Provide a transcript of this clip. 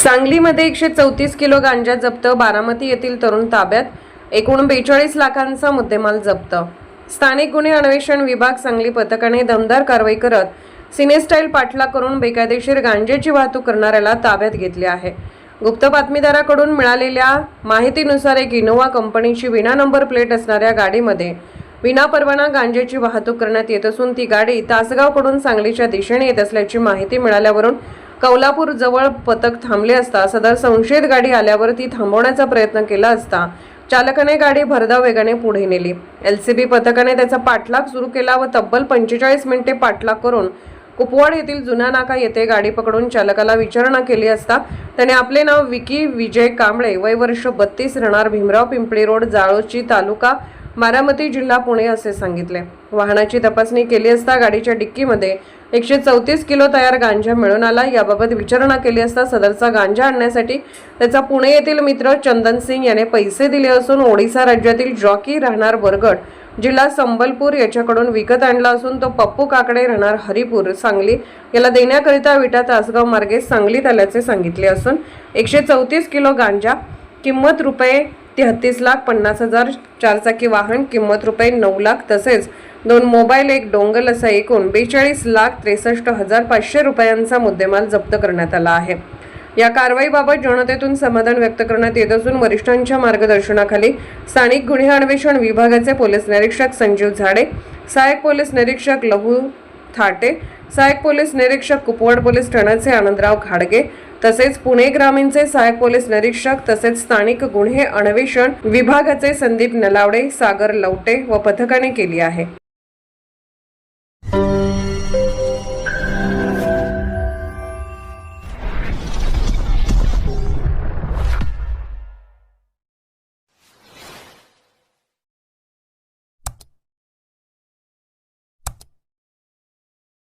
सांगलीमध्ये 134 किलो गांजा जप्त, बारामती येथील तरुण ताब्यात, एकूण 42 लाखांचा मुद्देमाल जप्त। स्थानिक गुन्हे अन्वेषण विभाग सांगली पथकाने दमदार कारवाई करत सिनेस्टाईल पाठलाग करून बेकायदेशीर गांजेची वाहतूक करणाऱ्याला ताब्यात घेतले आहे। गुप्त बातमीदाराकडून मिळालेल्या माहितीनुसार एक इनोवा कंपनीची विना नंबर प्लेट असणाऱ्या गाडीमध्ये विनापरवाना गांजेची वाहतूक करण्यात येत असून ती गाडी तासगावकडून सांगलीच्या दिशेने येत असल्याची माहिती मिळाल्यावरून कौलापूर जवळ पथक थांबले असता सदर संशयित गाडी आल्यावर ती थांबवण्याचा प्रयत्न केला असता चालकाने गाडी भरधाव वेगाने पुढे नेली। एलसीबी पथकाने त्याचा पाठलाग सुरू केला व तब्बल 45 मिनिटे पाठलाग करून कुपवाड येथील जुना नाका येथे गाडी पकडून चालकाला विचारणा केली असता त्याने आपले नाव विकी विजय कांबळे, वय वर्ष 32, राहणार भीमराव पिंपळी रोड, जाळोची, तालुका बारामती, जिल्हा पुणे असे सांगितले। वाहनाची तपासणी केली असता गाडीच्या डिक्कीमध्ये 134 किलो तयार गांजा मिळून आला। याबाबत विचारणा केली असता सदरचा गांजा आणण्यासाठी त्याचा पुणे येथील मित्र चंदन सिंग याने पैसे दिले असून ओडिशा राज्यातील जॉकी, राहणार बरगड, जिल्हा संबलपूर याच्याकडून विकत आणला असून तो पप्पू काकडे, राहणार हरिपूर, सांगली याला देण्याकरिता विटा तासगाव मार्गे सांगलीत आल्याचे सांगितले असून 134 किलो गांजा किंमत ₹33,50,000, 4 चाकी वाहन किंमत ₹9 लाख तसेच 2 मोबाईल, 1 डोंगल असा एकूण 42,63,500 रुपयांचा मुद्देमाल जप्त करण्यात आला आहे। या कारवाईबाबत जनतेतून समाधान व्यक्त करण्यात येत असून वरिष्ठांच्या मार्गदर्शनाखाली स्थानिक गुन्हे अन्वेषण विभागाचे पोलीस निरीक्षक संजीव झाडे, सहाय्यक पोलीस निरीक्षक लहू थाटे, सहाय्यक पोलीस निरीक्षक कुपवाड पोलीस ठाण्याचे आनंदराव घाडगे तसेच पुणे ग्रामीणचे सहाय्यक पोलीस निरीक्षक तसेच स्थानिक गुन्हे अन्वेषण विभागाचे संदीप नलावडे, सागर लवटे व पथकाने केली आहे।